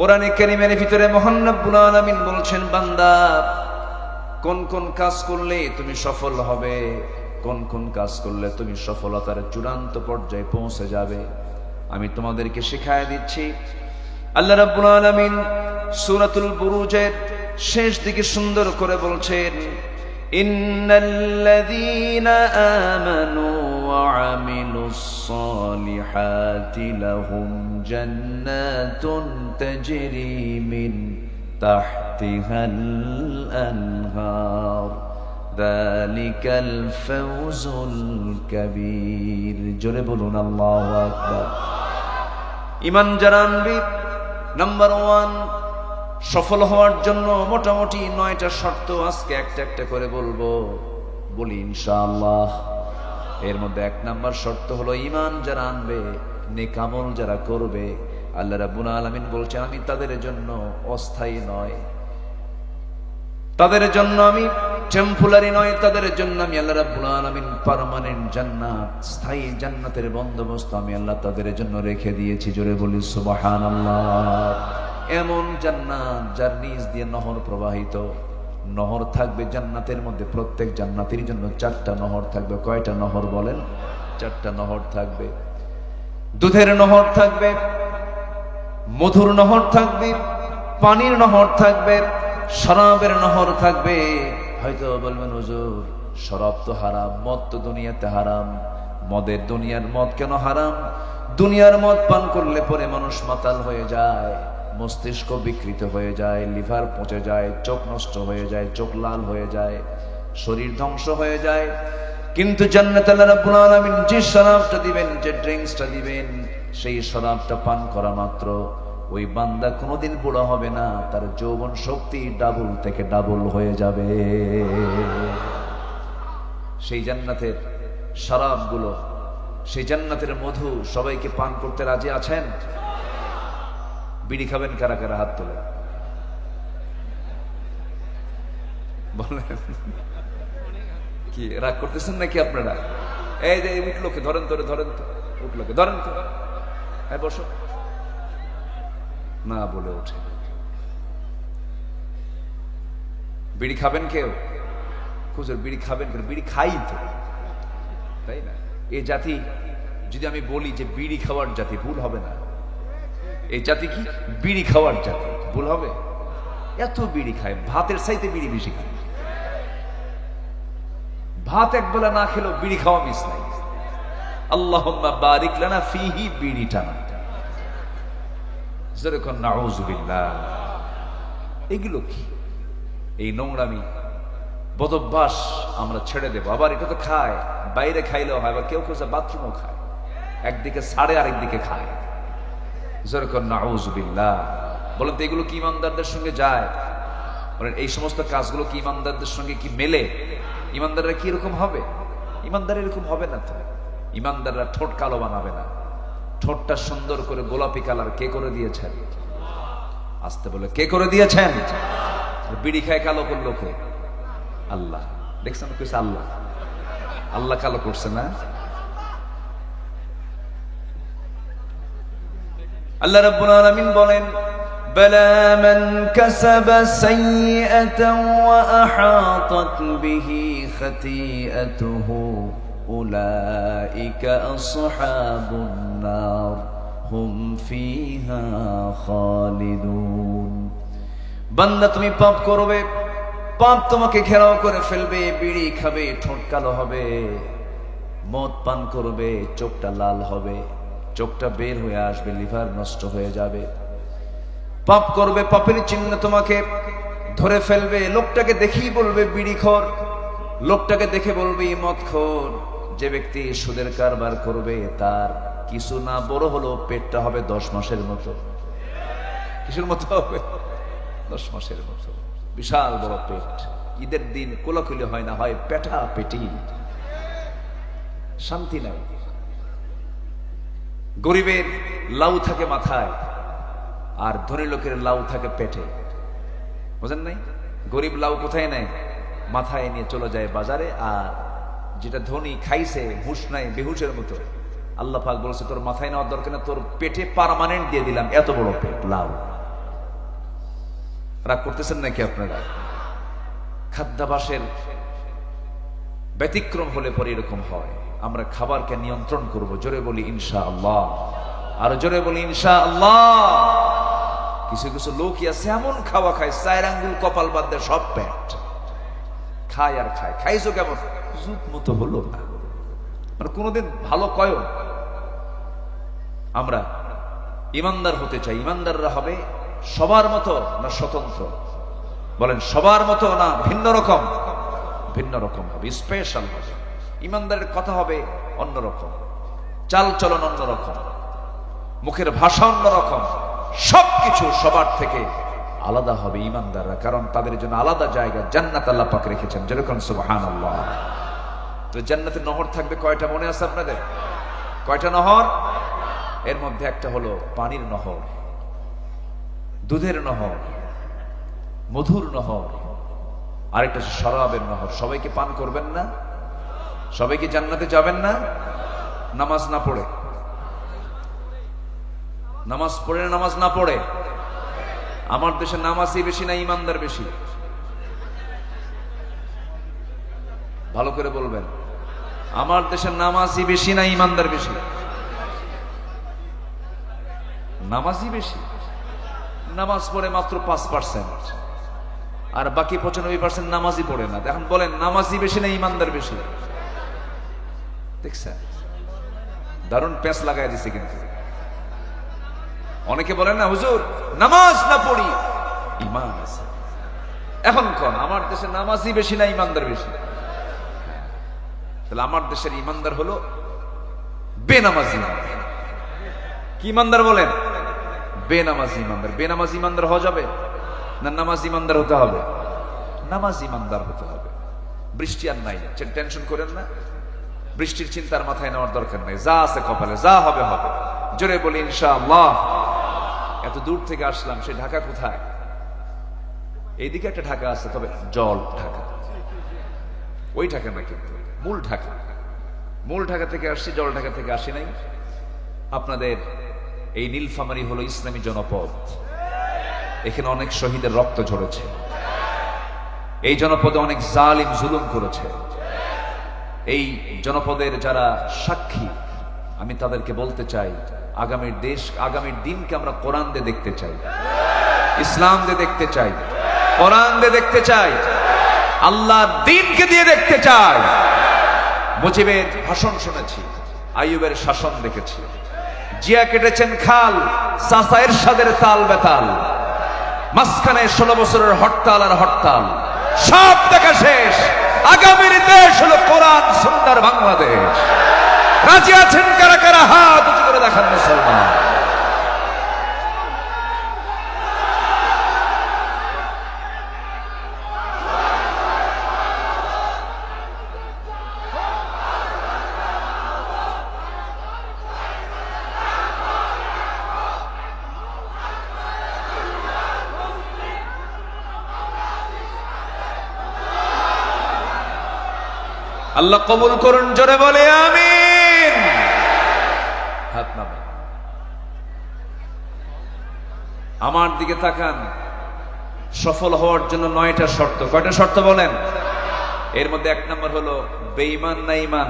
কোরআনে কারীমের ভিতরে মহান রব্বুল আলামিন বলছেন, বান্দা কোন কোন কাজ করলে তুমি সফল হবে, কোন কোন কাজ করলে তুমি সফলতার চূড়ান্ত পর্যায়ে পৌঁছে যাবে, আমি তোমাদেরকে শিখায় দিচ্ছি। আল্লাহ রাব্বুল আলামিন সূরাতুল বুরুজের শেষ দিকে সুন্দর করে বলছেন, ইন্নাল্লাযীনা আমানু ওয়া আমিলুস সালিহাতি লাহুম জান্নাতুন তাজরি মিন তাহতিহাল আনহার যালিকাল ফাওজুল কাবীর। জোরে বলুন আল্লাহু আকবার। ঈমান যারা আনবে, নাম্বার 1 সফল হওয়ার জন্য মোটামুটি 9টা শর্ত আজকে একটা একটা করে বলি ইনশাআল্লাহ। এর মধ্যে 1 নাম্বার শর্ত হলো ঈমান যারা আনবে, নেক আমল যারা করবে, আল্লাহ রাব্বুল আলামিন বলছেন আমি তাদের জন্য অস্থায়ী নয়, তাদের জন্য আমি টেম্পোরারি নয়, তাদের জন্য আমি আল্লাহ রাব্বুল আলামিন পার্মানেন্ট জান্নাত, স্থায়ী জান্নাতের বন্দোবস্ত আমি আল্লাহ তাদের জন্য রেখে দিয়েছি। জোরে বলি সুবহানাল্লাহ। এমন জান্নাত যার নিচ দিয়ে নহর প্রবাহিত, নহর থাকবে জান্নাতের মধ্যে, প্রত্যেক জান্নাতের জন্য 4টা নহর থাকবে। কয়টা নহর বলেন? 4টা নহর থাকবে। দুধের নহর থাকবে, মধুর নহর থাকবে, পানির নহর থাকবে, শরাবের নহর থাকবে। হয়তো বলবেন হুজুর শরাব তো হারাম, মদ তো দুনিয়াতে হারাম। মদের দুনিয়ার মদ কেন হারাম? দুনিয়ার মদ পান করলে পরে মানুষ মাতাল হয়ে যায়, মস্তিষ্ক বিকৃত হয়ে যায়, লিভার পচে যায়, চোখ নষ্ট হয়ে যায়, চোখ লাল হয়ে যায়, শরীর ধ্বংস হয়ে যায়। কিন্তু জান্নাতে আল্লাহ রাব্বুল আলামিন যে শরাবটা দিবেন, যে ড্রিঙ্কসটা দিবেন, সেই শরাবটা পান করা মাত্র ওই বান্দা কোনোদিন বুড়া হবে না, তার যৌবন শক্তি ডাবল থেকে ডাবল হয়ে যাবে। সেই জান্নাতের শরাবগুলো, সেই জান্নাতের মধু সবাইকে পান করতে রাজি আছেন? বিড়ি খাবেন কারা কারা? হাত তোলে বলেন। কি রাগ করতেছেন নাকি আপনারা? এই যে উঠলোকে ধরেন, ধরেন তো, উঠলোকে ধরেন তো, হ্যাঁ বসো না বলে ওঠে। বিড়ি খাবেন কেউ? খুঁজে বিড়ি খাবেন কেন? বিড়ি খাই তো, তাই না? এই জাতি যদি আমি বলি যে বিড়ি খাওয়ার জাতি, ভুল হবে না? এই জাতি কি বিড়ি খাওয়ার জাতি, ভুল হবে? এত বিড়ি খায়, ভাতের চাইতে বিড়ি বেশি খায়। ভাত একবেলা না খেলেও বিড়ি খাওয়া মিস নাই। আল্লাহুম্মা বারিক লানা ফিহি, বিড়ি টানা। যেরকম নাউযুবিল্লাহ। এগুলো কি? এই নোংরামি বদভ্যাস আমরা ছেড়ে দেবো। আবার এটা তো খায়, বাইরে খাইলেও হয়, আবার কেউ কেউ বাথরুমও খায়, একদিকে ছাড়ে আরেকদিকে খায়। যেরকম নাউযুবিল্লাহ। বলেন তো এগুলো কি ইমানদারদের সঙ্গে যায়? বলেন এই সমস্ত কাজগুলো কি ইমানদারদের সঙ্গে কি মেলে? ইমানদাররা কি এরকম হবে? ইমানদার এরকম হবে না তো। ইমানদাররা ঠোঁট কালো বানাবে না। ঠোঁটটা সুন্দর করে গোলাপি কালার কে করে দিয়েছেন? আসতে বলে কে করে দিয়েছেন? বিড়ি খায় কালো করলো কে? আল্লাহ। দেখছেন কইছে আল্লাহ, আল্লাহ কালো করছে না? আল্লাহ রাব্বুল আলামিন বলেন, বালা মান কাসাবা সাইয়্যাতান ওয়া আহাতাত বিহি খাতিআতুহু উলাইকা আসহাবুন নার হুম ফিহা খালিদুন। বান্দা তুমি পাপ করবে, পাপ তোমাকে ঘেরাও করে ফেলবে, বিড়ি খাবে ঠোঁট কালো হবে, মদ পান করবে চোখটা লাল হবে, চোখটা বের হয়ে আসবে, লিভার নষ্ট হয়ে যাবে। পাপ করবে, পাপের চিহ্ন তোমাকে ধরে ফেলবে। লোকটাকে দেখেই বলবে বিড়িখোর, লোকটাকে দেখে বলবে মদখোর। যে ব্যক্তি সুদের কারবার করবে তার কিছু না বড় হলো পেটটা হবে 10 মাসের মতো। কিসের মতো হবে? 10 মাসের মতো। বিশাল বড় পেট। ঈদের দিন কোলাকুলি হয় না, হয় পেটা পেটি, শান্তি নাই। গরিবের লাউ থাকে মাথায়, আর ধনী লোকের লাউ থাকে পেটে। বুঝেন নাই? গরিব লাউ কোথায় নেয়? মাথায় নিয়ে চলে যায় বাজারে, আর যেটা ধনী খাইছে হুঁশ নাই, বেহুশের মতো। আল্লাহ পাক বলছে তোর মাথায় নেওয়ার দরকার না, তোর পেটে পার্মানেন্ট দিয়ে দিলাম, এত বড় পেট লাউ। রাগ করতেছেন নাকি আপনারা? খাদ্যাভাসের ব্যতিক্রম হলে পরে এরকম হয়। আমরা খাবারকে নিয়ন্ত্রণ করব। জোরে বলি ইনশাআল্লাহ, আর জোরে বলি ইনশাআল্লাহ। কিছু কিছু লোকই আছে এমন খাওয়া খায়, 4 আঙ্গুল কপাল বাদ দেয় সব পেট খায় আর খায়। খাইছো কেমন? জুত মতো হলো না, মানে কোনোদিন ভালো কয়। আমরা ইমানদার হতে চাই। ইমানদাররা হবে সবার মতো না স্বতন্ত্র? বলেন সবার মতো না ভিন্ন রকম? ভিন্ন রকম হবে, স্পেশাল হবে। ইমানদারের কথা হবে অন্যরকম, চাল চলন অন্যরকম, মুখের ভাষা অন্যরকম, সবকিছু সবার থেকে আলাদা হবে ইমানদাররা। কারণ তাদের জন্য আলাদা জায়গা জান্নাত আল্লাহ পাক রেখেছেন। যেরকম সুবহানাল্লাহ। তো জান্নাতের নহর থাকবে কয়টা মনে আছে আপনাদের? কয়টা নহর? এর মধ্যে একটা হলো পানির নহর, দুধের নহর, মধুর নহর, আরেকটা শরাবের নহর। সবাইকে পান করবেন না? সবাইকে জান্নাতে যাবেন না? নামাজ না পড়ে? নামাজ পড়ে নামাজ না পড়ে? আমার দেশে নামাজই বেশি না ইমানদার বেশি? ভালো করে বলবেন। আমার দেশে নামাজই বেশি না ইমানদার বেশি? নামাজই বেশি। নামাজ পড়ে মাত্র 5%, আর বাকি 95% নামাজই পড়ে না। এখন বলেন নামাজই বেশি না ইমানদার বেশি? দেখছেন দারুণ প্যাঁচ লাগাই দিছে। কিন্তু অনেকে বলেন না হুজুর নামাজ না পড়ি ইমান আছে। এখন কোন আমার দেশে নামাজই বেশি না ইমানদার বেশি? তাহলে আমার দেশের ইমানদার হলো বেনামাজি ইমানদার। কি ইমানদার বলেন? বেনামাজি ইমানদার। বেনামাজি ইমানদার হওয়া যাবে না নামাজ ইমানদার হতে হবে? নামাজ ইমানদার হতে হবে। বৃষ্টি আর নাই, টেনশন করেন না। বৃষ্টির চিন্তার মাথায় নেওয়ার দরকার নাই। যা আছে কপালে, যা হবে হবে। জোরে বলি ইনশাআল্লাহ। এত দূর থেকে আসলাম, সে ঢাকা কোথায়? এইদিকে একটা ঢাকা আছে, তবে জল ঢাকা, ওই ঢাকা না, কিন্তু মূল ঢাকা। মূল ঢাকা থেকে আসছি, জল ঢাকা থেকে আসি নাই। আপনাদের এই নীলফামারী হলো ইসলামী জনপদ। এখানে অনেক শহীদের রক্ত ঝরেছে। এই জনপদে অনেক জালিম জুলুম করেছে। এই জনপদের যারা সাক্ষী, আমি তাদেরকে বলতে চাই, আগামীর দেশ, আগামীর দিনকে আমরা কোরআন দিয়ে দেখতে চাই, ইসলাম দিয়ে দেখতে চাই, কোরআন দিয়ে দেখতে চাই, আল্লাহর দিনকে দিয়ে দেখতে চাই। মুজিবের ভাষণ শুনেছি, আইয়ুবের শাসন দেখেছি, জিয়া কেটেছেন খাল, চাচা এরশাদের তাল বেতাল, মাঝখানে 16 বছরের হরতাল আর হরতাল, সব দেখা শেষ। আগামীর দেশ হলো কোরআন সুন্নাহর বাংলাদেশ। রাজি আছেন কারা কারা? হাত উঁচু করে দেখান মুসলমান। আল্লাহ কবুল করুন, জোরে বলে আমিন। হাত নামান, আমার দিকে তাকান। সফল হওয়ার জন্য 9টা শর্ত। কয়টা শর্ত বলেন? এর মধ্যে 1 নম্বর হলো বেঈমান না ঈমান?